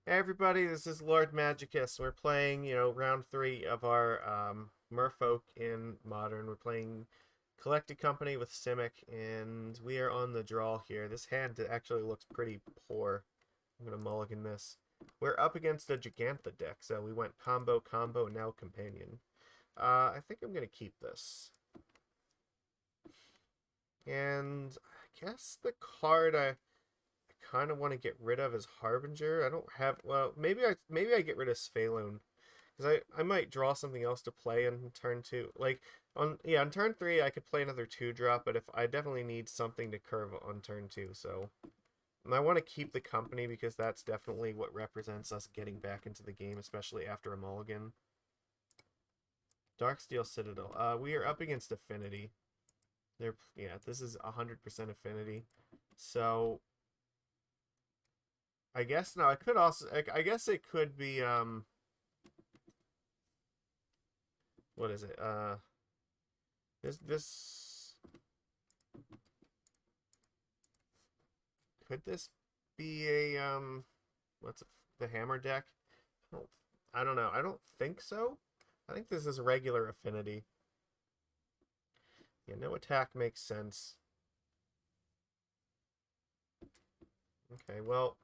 Hey everybody, this is Lord Magicus. We're playing, round 3 of our Merfolk in Modern. We're playing Collected Company with Simic, and we are on the draw here. This hand actually looks pretty poor. I'm going to mulligan this. We're up against a Jegantha deck, so we went combo, combo, now companion. I think I'm going to keep this. And I guess the card I kind of want to get rid of is Harbinger. I don't have, well, maybe I get rid of Svyelun because I might draw something else to play on turn 2. Like on turn 3 I could play another 2-drop, but if I definitely need something to curve on turn 2, so I want to keep the company because that's definitely what represents us getting back into the game, especially after a mulligan. Darksteel Citadel. We are up against Affinity. This is 100% Affinity. So I guess no, I could also I guess it could be what is it? This could this be a what's it, the hammer deck? I don't, I don't know. I don't think so. I think this is regular Affinity. Yeah, no attack makes sense. Okay, well,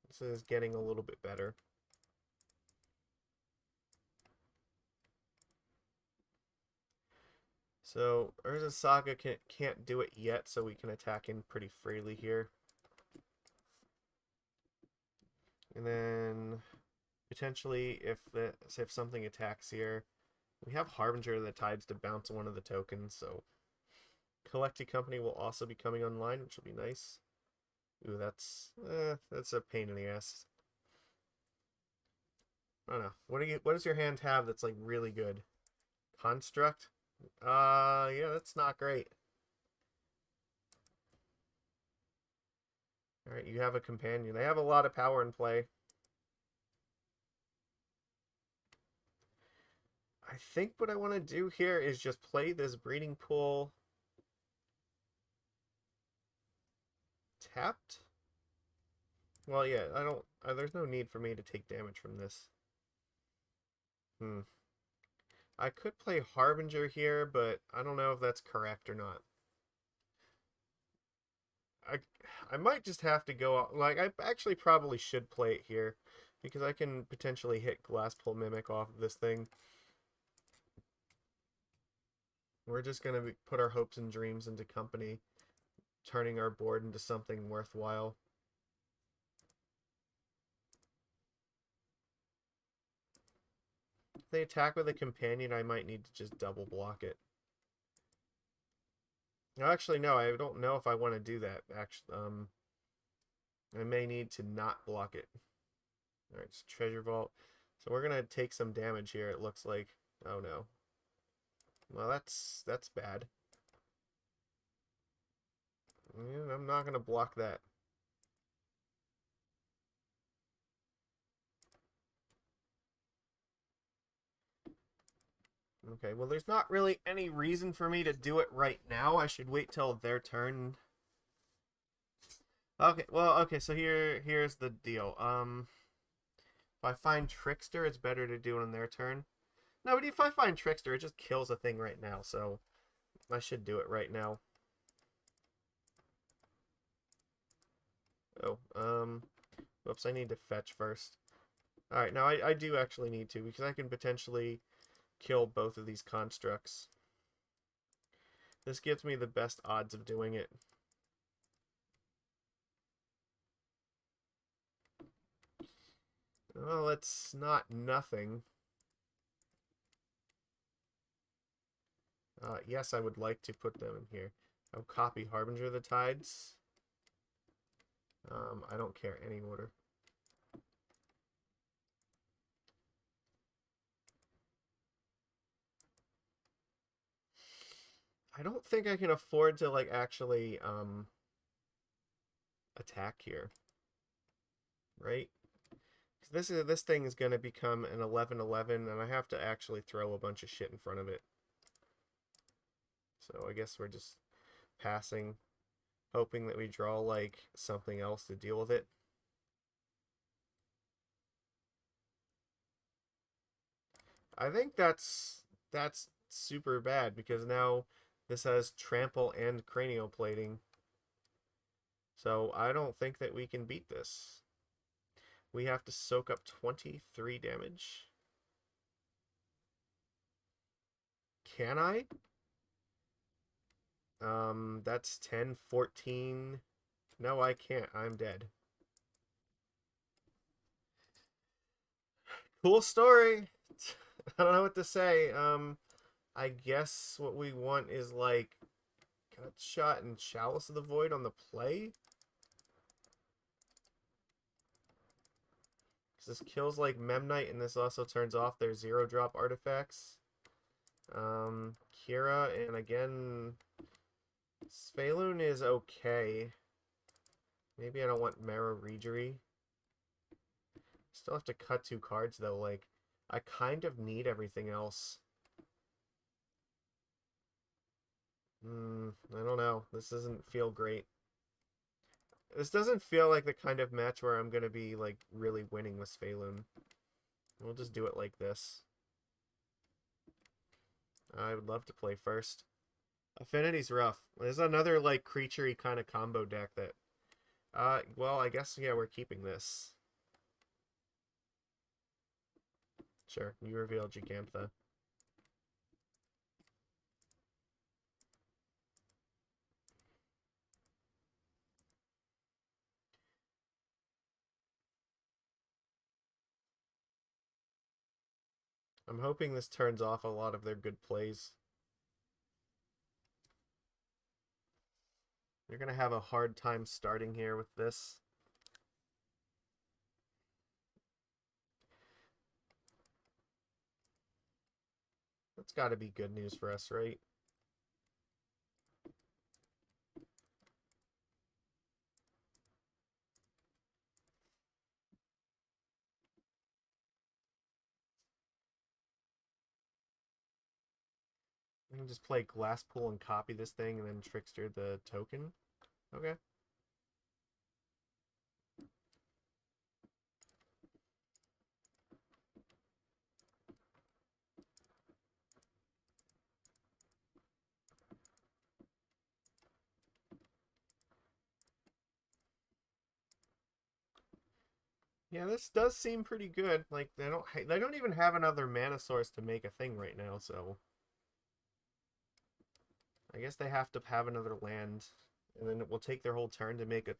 this is getting a little bit better. So Urza Saga can't do it yet, so we can attack in pretty freely here. And then potentially if something attacks here, we have Harbinger of the Tides to bounce one of the tokens, so Collected Company will also be coming online, which will be nice. Ooh, that's a pain in the ass. I don't know. What does your hand have that's like really good? Construct? Yeah, that's not great. Alright, you have a companion. They have a lot of power in play. I think what I want to do here is just play this breeding pool tapped. Well, yeah, I don't. There's no need for me to take damage from this. Hmm. I could play Harbinger here, but I don't know if that's correct or not. I I might just have to go like I actually probably should play it here because I can potentially hit Glasspool Mimic off of this thing. We're just gonna put our hopes and dreams into company, turning our board into something worthwhile. If they attack with a companion, I might need to just double block it. Actually, no, I don't know if I want to do that. Actually, I may need to not block it. All right, it's Treasure Vault. So we're gonna take some damage here. It looks like. Oh no. Well, that's bad. Yeah, I'm not gonna block that. Okay, well, there's not really any reason for me to do it right now. I should wait till their turn. Okay, so here's the deal. If I find Trickster, it's better to do it on their turn. No, but if I find Trickster, it just kills a thing right now, so I should do it right now. Oh, whoops, I need to fetch first. Alright, now I do actually need to, because I can potentially kill both of these constructs. This gives me the best odds of doing it. Well, it's not nothing. Yes, I would like to put them in here. I'll copy Harbinger of the Tides. I don't care any order. I don't think I can afford to like actually attack here, right? Because this thing is gonna become an 11/11, and I have to actually throw a bunch of shit in front of it. So I guess we're just passing, hoping that we draw like something else to deal with it. I think that's super bad because now this has trample and cranial plating. So I don't think that we can beat this. We have to soak up 23 damage. Can I? That's 10, 14. No, I can't. I'm dead. Cool story. I don't know what to say. I guess what we want is like Gut Shot and Chalice of the Void on the play. Because this kills like Memnite, and this also turns off their 0-drop artifacts. Kira, and again, Svyelun is okay. Maybe I don't want Merrow Reejerey. Still have to cut 2 cards though. Like, I kind of need everything else. I don't know. This doesn't feel great. This doesn't feel like the kind of match where I'm going to be, like, really winning with Svyelun. We'll just do it like this. I would love to play first. Affinity's rough. There's another, like, creature-y kind of combo deck that... well, I guess, yeah, we're keeping this. Sure, you reveal Jegantha. I'm hoping this turns off a lot of their good plays. You're going to have a hard time starting here with this. That's got to be good news for us, right? I can just play Glasspool and copy this thing and then Trickster the token. Okay. Yeah, this does seem pretty good. Like they don't even have another mana source to make a thing right now, so I guess they have to have another land, and then it will take their whole turn to make a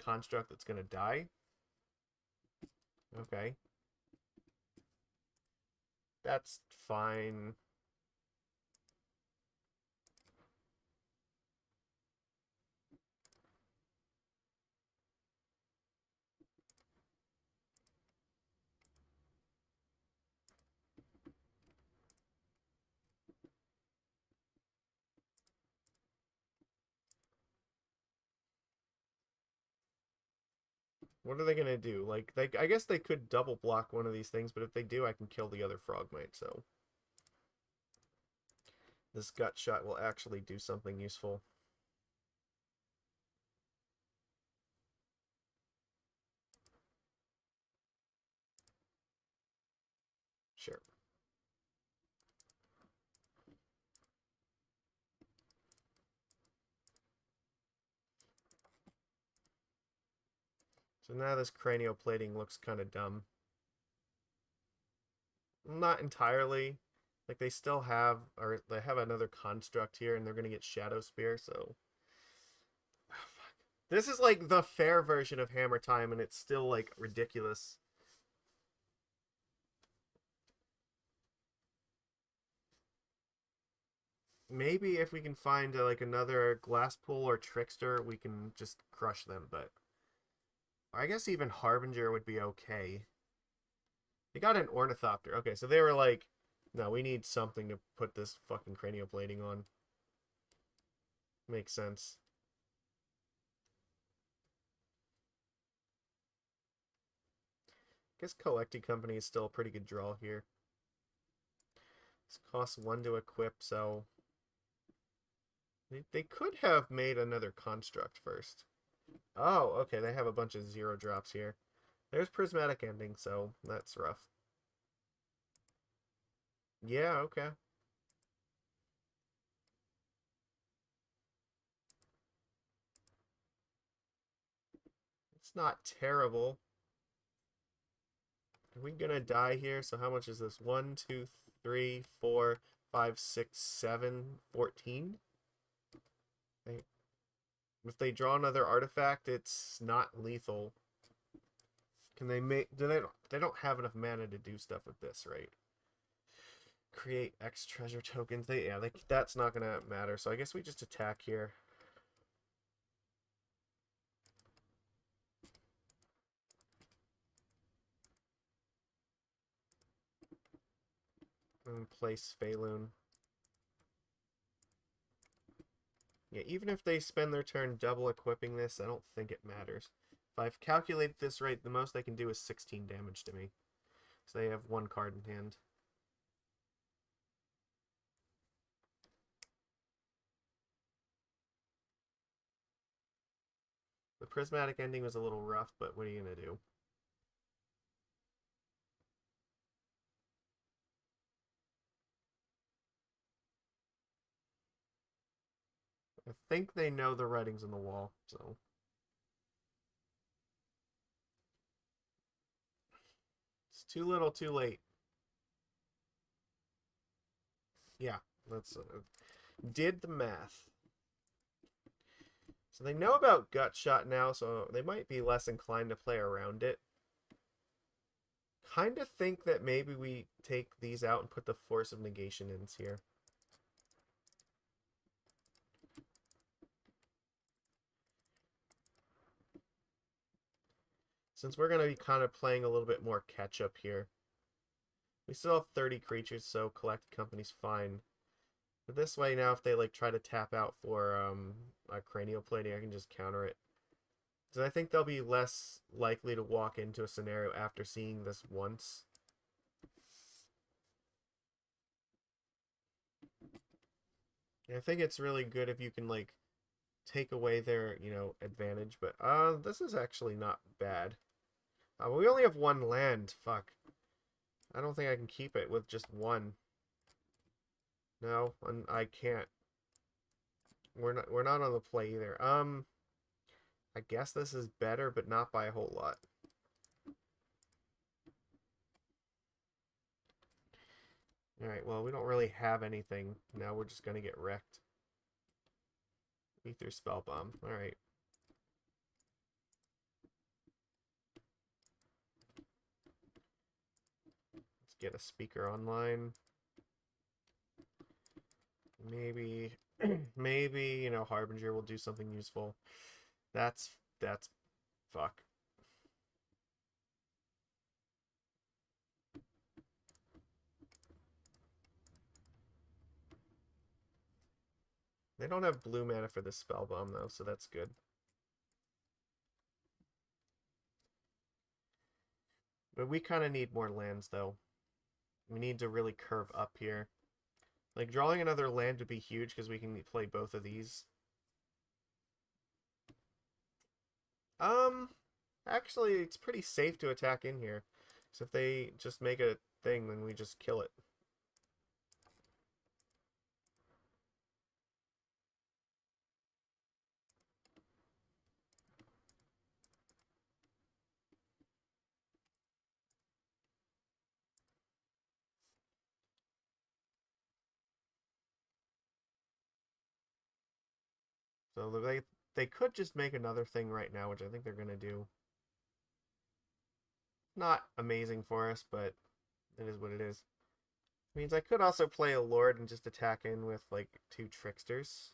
construct that's gonna die. Okay, that's fine. What are they gonna do? Like, I guess they could double block one of these things, but if they do, I can kill the other Frogmite. So this Gut Shot will actually do something useful. Sure. So now this cranial plating looks kind of dumb. Not entirely. Like they still have, or they have another construct here, and they're gonna get Shadow Spear. So, oh, fuck. This is like the fair version of Hammer Time, and it's still like ridiculous. Maybe if we can find like another Glasspool or Trickster, we can just crush them. But I guess even Harbinger would be okay. They got an Ornithopter. Okay, so they were like, no, we need something to put this fucking cranial plating on. Makes sense. I guess Collecting Company is still a pretty good draw here. This costs 1 to equip, so they could have made another construct first. Oh, okay, they have a bunch of 0-drops here. There's Prismatic Ending, so that's rough. Yeah, okay. It's not terrible. Are we gonna die here? So how much is this? 1, 2, 3, 4, 5, 6, 7, 14? If they draw another artifact, it's not lethal. Can they make... They don't have enough mana to do stuff with this, right? Create X treasure tokens. That's not gonna matter. So I guess we just attack here. And play Svyelun. Yeah, even if they spend their turn double equipping this, I don't think it matters. If I've calculated this right, the most they can do is 16 damage to me. So they have one card in hand. The prismatic ending was a little rough, but what are you going to do? I think they know the writing's on the wall, so... It's too little, too late. Yeah, let's... did the math. So they know about Gut Shot now, so they might be less inclined to play around it. Kind of think that maybe we take these out and put the Force of Negation in here. Since we're going to be kind of playing a little bit more catch-up here. We still have 30 creatures, so Collected Company's fine. But this way now, if they like try to tap out for a cranial plating, I can just counter it. So I think they'll be less likely to walk into a scenario after seeing this once. And I think it's really good if you can like take away their, advantage. But this is actually not bad. We only have one land. Fuck. I don't think I can keep it with just one. No, I can't. We're not on the play either. I guess this is better, but not by a whole lot. Alright, well, we don't really have anything. Now we're just gonna get wrecked. Ether Spellbomb. Alright. Let's get a speaker online. Maybe, maybe, Harbinger will do something useful. That's fuck. They don't have blue mana for this spell bomb though, so that's good. But we kind of need more lands though. We need to really curve up here. Like drawing another land would be huge because we can play both of these. Actually, it's pretty safe to attack in here. So if they just make a thing, then we just kill it. So they could just make another thing right now, which I think they're gonna do. Not amazing for us, but it is what it is. Means I could also play a Lord and just attack in with like 2 Tricksters.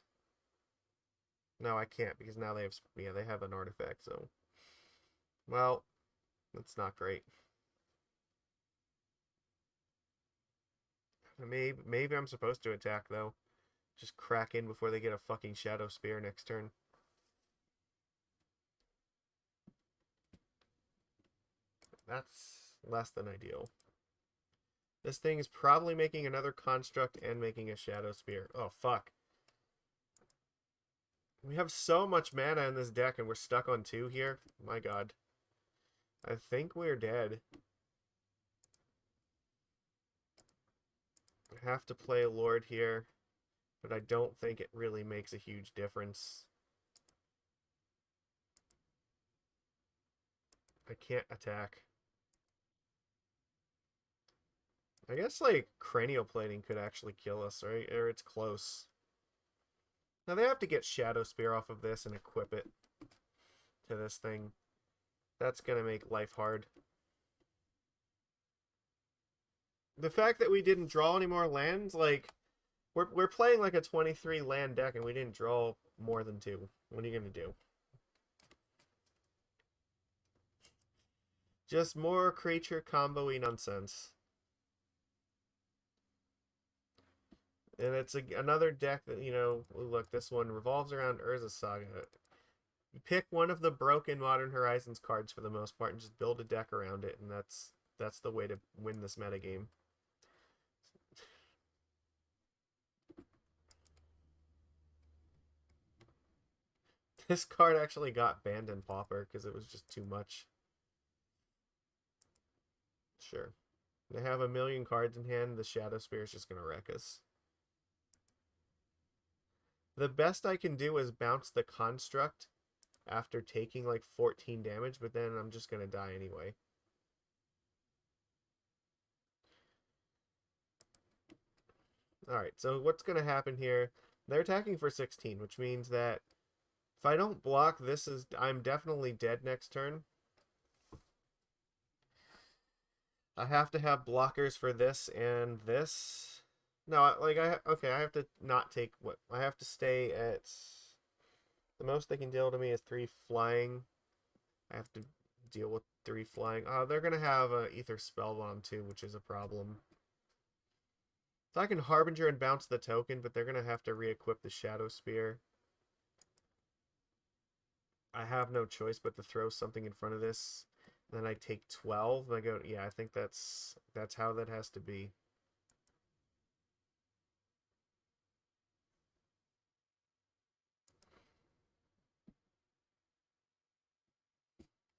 No, I can't because now they have an artifact, so well, that's not great. Maybe I'm supposed to attack though. Just crack in before they get a fucking Shadow Spear next turn. That's less than ideal. This thing is probably making another construct and making a Shadow Spear. Oh, fuck. We have so much mana in this deck and we're stuck on 2 here. My god. I think we're dead. have to play a Lord here, but I don't think it really makes a huge difference. I can't attack. I guess, like, cranial plating could actually kill us, right? Or it's close. Now, they have to get Shadow Spear off of this and equip it to this thing. That's going to make life hard. The fact that we didn't draw any more lands, like, we're playing like a 23 land deck and we didn't draw more than 2. What are you going to do? Just more creature combo-y nonsense. And it's another deck that, you know, look, this one revolves around Urza Saga. You pick one of the broken Modern Horizons cards for the most part and just build a deck around it, and that's the way to win this metagame. This card actually got banned in Pauper because it was just too much. Sure. They have a million cards in hand. The Shadow Spear is just going to wreck us. The best I can do is bounce the Construct after taking like 14 damage, but then I'm just going to die anyway. Alright, so what's going to happen here? They're attacking for 16, which means that if I don't block, I'm definitely dead next turn. I have to have blockers for this and this. No, like, okay, I have to not take what... I have to stay at... The most they can deal to me is 3 flying. I have to deal with 3 flying. They're going to have Ether Spellbomb too, which is a problem. So I can Harbinger and bounce the token, but they're going to have to re-equip the Shadow Spear. I have no choice but to throw something in front of this. And then I take 12. And I go, yeah, I think that's how that has to be.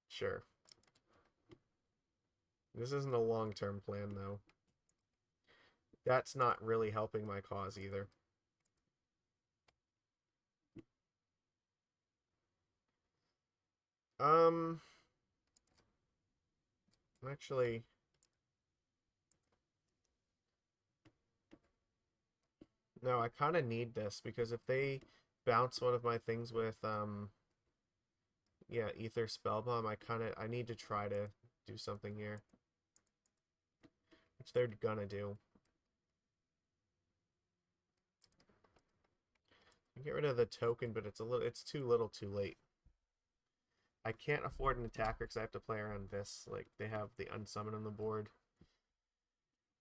Sure. This isn't a long-term plan, though. That's not really helping my cause either. Actually, no, I kind of need this because if they bounce one of my things with yeah, Ether Spellbomb, I need to try to do something here, which they're gonna do. Get rid of the token, but it's too little, too late. I can't afford an attacker because I have to play around this. Like, they have the unsummon on the board.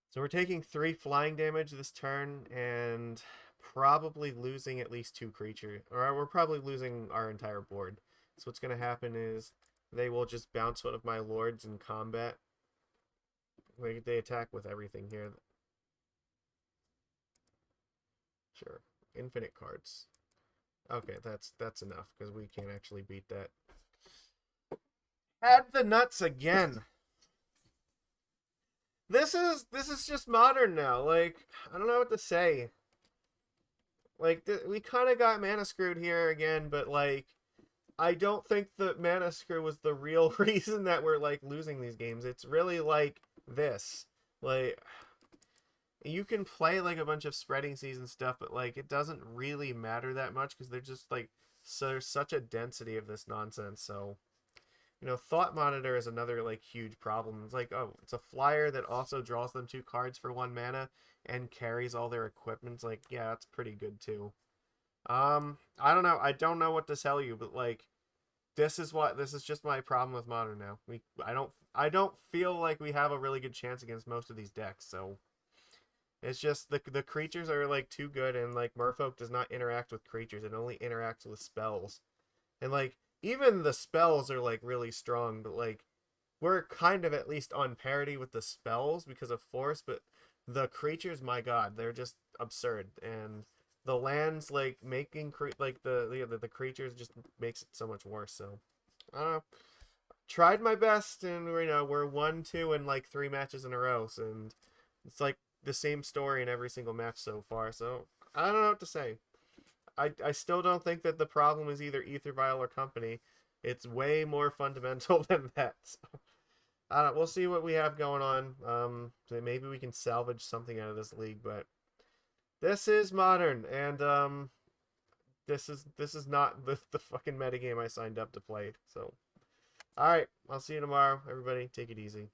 So we're taking 3 flying damage this turn and probably losing at least 2 creatures. Or we're probably losing our entire board. So what's going to happen is they will just bounce one of my lords in combat. They attack with everything here. Sure. Infinite cards. Okay, that's enough because we can't actually beat that. Add the nuts again. This is just modern now. Like, I don't know what to say. Like, we kind of got mana screwed here again, but like, I don't think the mana screw was the real reason that we're like losing these games. It's really like this. Like, you can play like a bunch of spreading season stuff, but like it doesn't really matter that much because they're just like, so there's such a density of this nonsense. So, you know, Thought Monitor is another like huge problem. It's like, oh, it's a flyer that also draws them 2 cards for 1 mana and carries all their equipment. It's like, yeah, that's pretty good too. I don't know. I don't know what to tell you, but like, this is just my problem with Modern now. I don't feel like we have a really good chance against most of these decks. So it's just the creatures are like too good, and like Merfolk does not interact with creatures. It only interacts with spells, and like even the spells are like really strong, but like we're kind of at least on parity with the spells because of force, but the creatures, my god, they're just absurd. And the lands like making like the creatures just makes it so much worse. So I don't know. Tried my best, and we're 1-2 in like 3 matches in a row, and it's like the same story in every single match so far. So I don't know what to say. I still don't think that the problem is either Ether Vial or company. It's way more fundamental than that. So, we'll see what we have going on. So maybe we can salvage something out of this league, but this is modern, and this is not the fucking metagame I signed up to play. So, all right, I'll see you tomorrow, everybody. Take it easy.